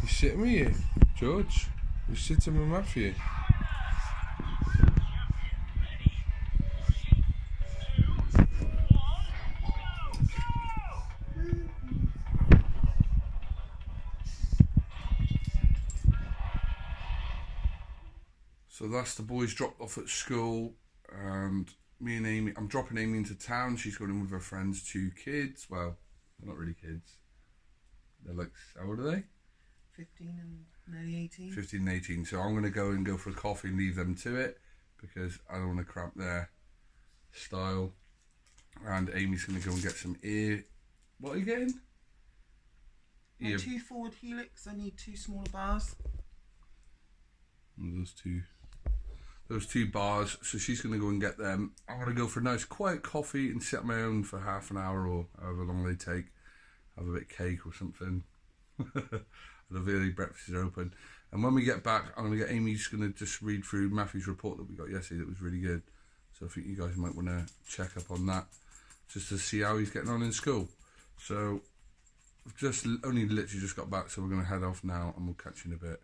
You're sitting with you, George. You're sitting with Matthew. So that's the boys dropped off at school, and me and Amy, I'm dropping Amy into town. She's going in with her friends, 2 kids. Well, they're not really kids. They're like, how old are they? 15 and nearly 18. 15 and 18. So I'm going to go for a coffee and leave them to it because I don't want to cramp their style. And Amy's going to go and get some ear. What are you getting? 2 forward helix. I need 2 smaller bars. Those two bars. So she's going to go and get them. I'm going to go for a nice quiet coffee and sit on my own for half an hour or however long they take. Have a bit of cake or something. The early breakfast is open. And when we get back, I'm going to get Amy just going to just read through Matthew's report that we got yesterday that was really good. So I think you guys might want to check up on that just to see how he's getting on in school. So I've only literally just got back, so we're going to head off now and we'll catch you in a bit.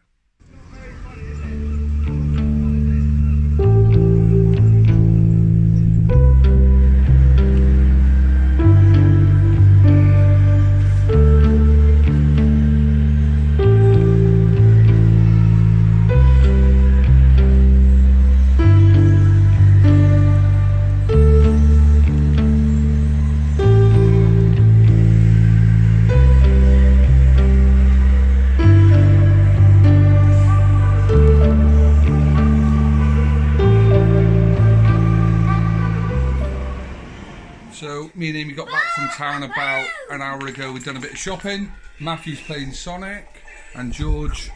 So me and Amy got back from town about an hour ago. We've done a bit of shopping. Matthew's playing Sonic and George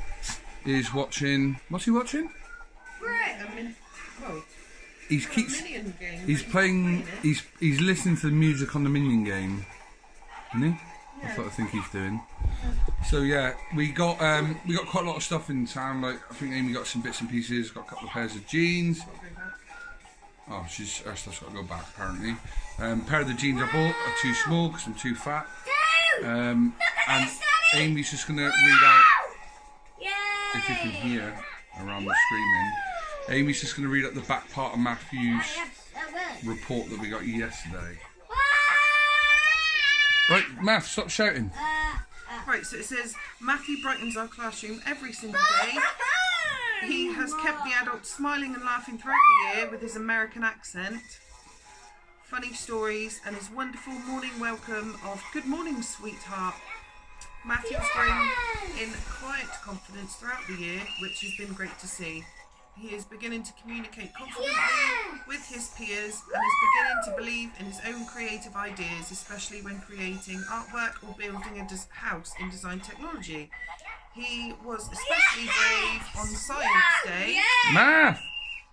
is watching. What's he watching? He's playing. He's listening to the music on the Minion game, isn't he? That's what I think he's doing. So yeah, we got quite a lot of stuff in town. Like I think Amy got some bits and pieces. Got a couple of pairs of jeans. Oh, her stuff's got to go back apparently. Pair of the jeans I bought are too small because I'm too fat. And Amy's just going to read out, if you can hear around the screaming, Amy's just going to read out the back part of Matthew's report that we got yesterday. Right, Math, stop shouting. Right, so it says, Matthew brightens our classroom every single day. He has kept the adults smiling and laughing throughout the year with his American accent, funny stories, and his wonderful morning welcome of "Good morning, sweetheart." Matthew has grown in quiet confidence throughout the year, which has been great to see. He is beginning to communicate confidently with his peers and is beginning to believe in his own creative ideas, especially when creating artwork or building a house in design technology. He was especially brave on Science Day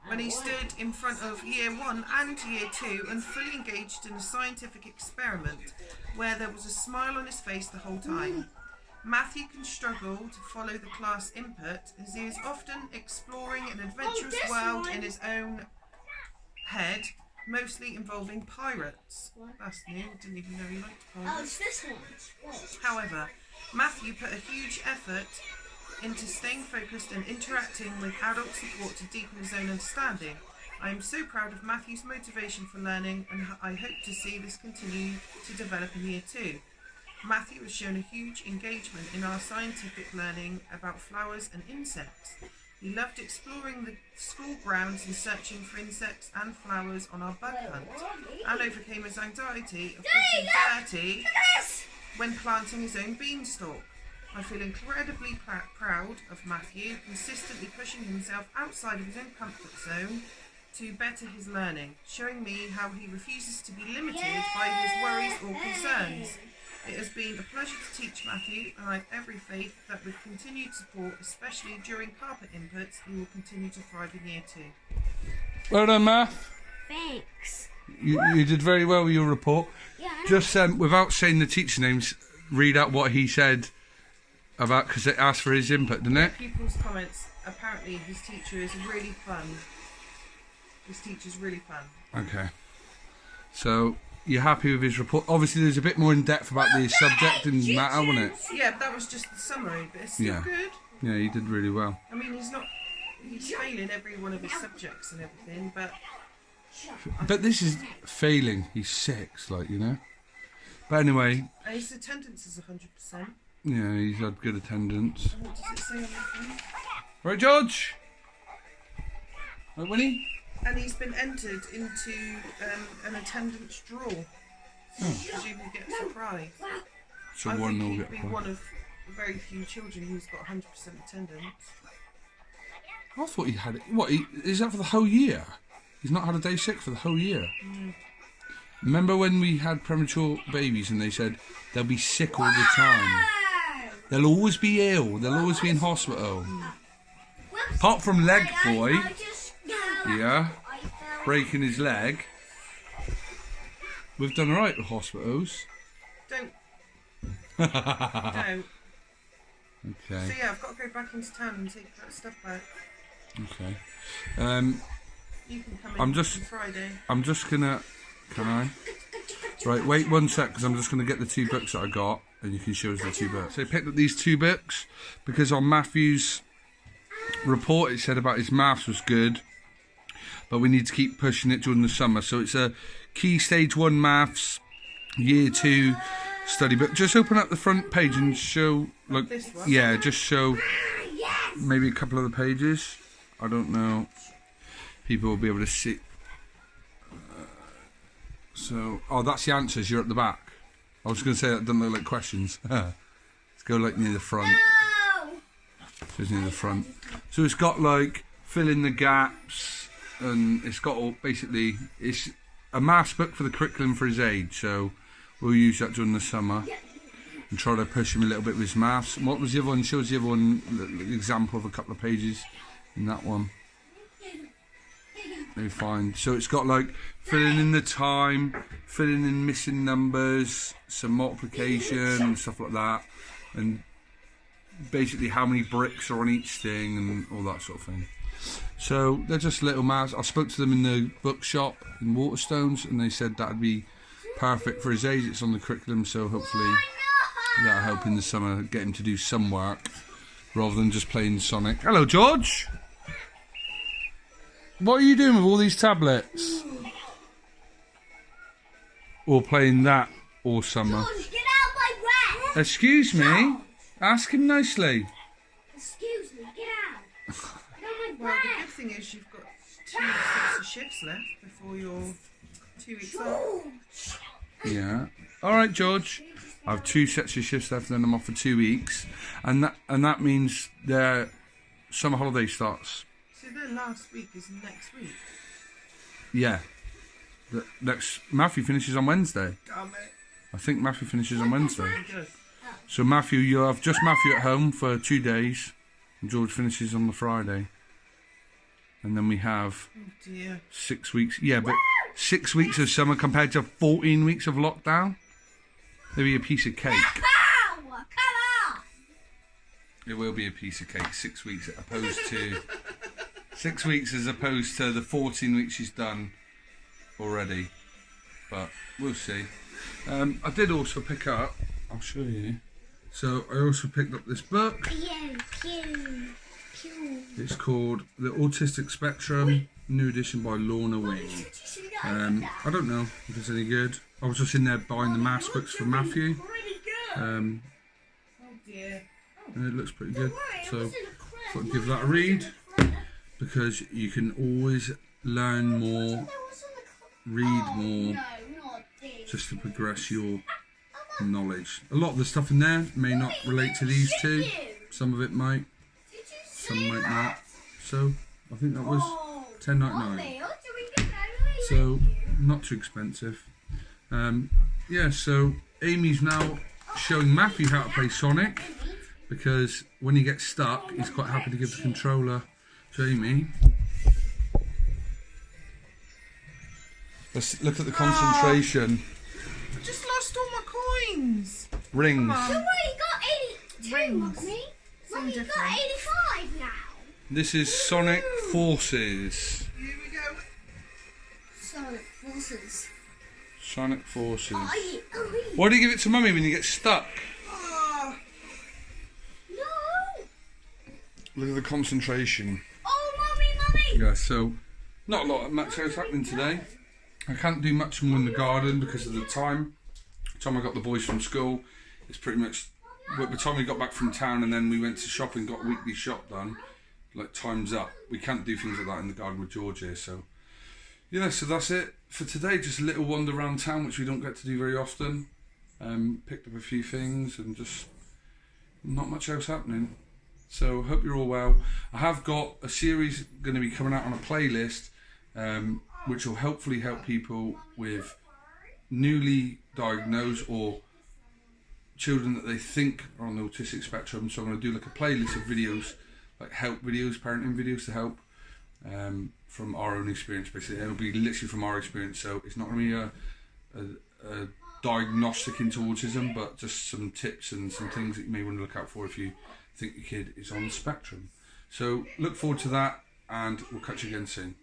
when he stood in front of Year 1 and Year 2 and fully engaged in a scientific experiment where there was a smile on his face the whole time. Matthew can struggle to follow the class input as he is often exploring an adventurous world in his own head, mostly involving pirates. That's new, didn't even know he liked pirates. Oh, it's this one. However, Matthew put a huge effort into staying focused and interacting with adult support to deepen his own understanding. I am so proud of Matthew's motivation for learning and I hope to see this continue to develop in Year 2. Matthew has shown a huge engagement in our scientific learning about flowers and insects. He loved exploring the school grounds and searching for insects and flowers on our bug hunt, and overcame his anxiety of getting dirty when planting his own beanstalk. I feel incredibly proud of Matthew, consistently pushing himself outside of his own comfort zone to better his learning, showing me how he refuses to be limited by his worries or concerns. It has been a pleasure to teach Matthew, and I have every faith that with continued support, especially during carpet inputs, he will continue to thrive in Year 2. Well done, Math. Thanks. You did very well with your report. Yeah, Just without saying the teacher names, read out what he said about, because it asked for his input, didn't it? Pupils' comments. Apparently, his teacher is really fun. His teacher's really fun. Okay. So you're happy with his report? Obviously, there's a bit more in depth about the subject and matter, wasn't it? Yeah, but that was just the summary, but it's still good. Yeah, he did really well. I mean, he's failing every one of his subjects and everything, but... But this is failing. He's 6, like, you know. But anyway... his attendance is 100%. Yeah, he's had good attendance. What does it say on the thing? Right, George? Right, Winnie? And he's been entered into an attendance draw. Because you can get a surprise. So I one think will he'd get be a prize. one of very few children who's got 100% attendance. I thought he had it. What, is that for the whole year? He's not had a day sick for the whole year? Remember when we had premature babies and they said they'll be sick all the time? They'll always be ill. They'll always be in hospital. Apart from leg boy, yeah, breaking his leg. We've done alright with hospitals. Don't. Okay. So yeah, I've got to go back into town and take that stuff back. Okay. You can come in I'm on just Friday. I'm just gonna. Can I? Right, wait 1 sec, because I'm just gonna get the 2 books that I got, and you can show us the 2 books. So I picked up these 2 books because on Matthew's report it said about his maths was good, but we need to keep pushing it during the summer. So it's a Key Stage 1 Maths Year 2 study book. Just open up the front page and show, like, This one? yeah, just show maybe a couple of the pages. I don't know. People will be able to see. So, oh, that's the answers. You're at the back. I was going to say that doesn't look like questions. Let's go like near the front. So it's near the front. So it's got like fill in the gaps, and it's got all, basically it's a maths book for the curriculum for his age. So we'll use that during the summer and try to push him a little bit with his maths. And what was the other one? Shows the other one the example of a couple of pages in that one. Let me find. So it's got like filling in the time, filling in missing numbers, some multiplication and stuff like that, and basically how many bricks are on each thing and all that sort of thing. So they're just little maths. I spoke to them in the bookshop in Waterstones and they said that'd be perfect for his age. It's on the curriculum, so hopefully that'll help in the summer get him to do some work rather than just playing Sonic. Hello, George. What are you doing with all these tablets? Or playing that all summer? George, get out my way! Excuse me? Ask him nicely. Excuse me, get out. Get Well, the good thing is you've got 2 sets of shifts left before you're 2 weeks off. Yeah. Alright, George. I have 2 sets of shifts left, then I'm off for 2 weeks. And that means their summer holiday starts. So their last week is next week. Yeah. Matthew finishes on Wednesday. Damn it. I think Matthew finishes on Wednesday. Good. So Matthew, you'll have just Matthew at home for 2 days. And George finishes on the Friday. And then we have Oh dear. 6 weeks. Yeah, but 6 weeks of summer compared to 14 weeks of lockdown. There'll be a piece of cake. Ow! Come on! It will be a piece of cake. 6 weeks opposed to 6 weeks as opposed to the 14 weeks she's done already. But we'll see. I did also pick up. I'll show you. So I also picked up this book. Pew, pew, pew. It's called The Autistic Spectrum, new edition by Lorna Wing. I don't know if it's any good. I was just in there buying the maths books for Matthew. Oh dear. And it looks pretty good. So I thought I'd give that a read because you can always learn more, read more, just to progress your knowledge. A lot of the stuff in there may not relate to these two. Some of it might, some might not. So I think that was $10.99. So not too expensive. Yeah, so Amy's now showing Matthew how to play Sonic because when he gets stuck, he's quite happy to give the controller to Amy. Let's look at the concentration. I just lost all my coins. Rings. Come on. Well, you got 82, Rings. Mummy. Well, you got different. 85 now. This is Sonic Forces. Here we go. Sonic Forces. Sonic Forces. Why do you give it to Mummy when you get stuck? No. Look at the concentration. Oh, Mummy. Yeah, so not a lot much else happening today. I can't do much more in the garden because of the time. By the time I got the boys from school, it's pretty much by the time we got back from town and then we went to shopping, got a weekly shop done. Like, time's up. We can't do things like that in the garden with George here, so yeah, so that's it for today. Just a little wander around town, which we don't get to do very often. Picked up a few things and just not much else happening. So hope you're all well. I have got a series going to be coming out on a playlist, which will hopefully help people with newly diagnosed or children that they think are on the autistic spectrum. So I'm going to do like a playlist of videos, like help videos, parenting videos to help from our own experience. Basically, it'll be literally from our experience. So it's not going to be a diagnostic into autism, but just some tips and some things that you may want to look out for if you think your kid is on the spectrum. So look forward to that, and we'll catch you again soon.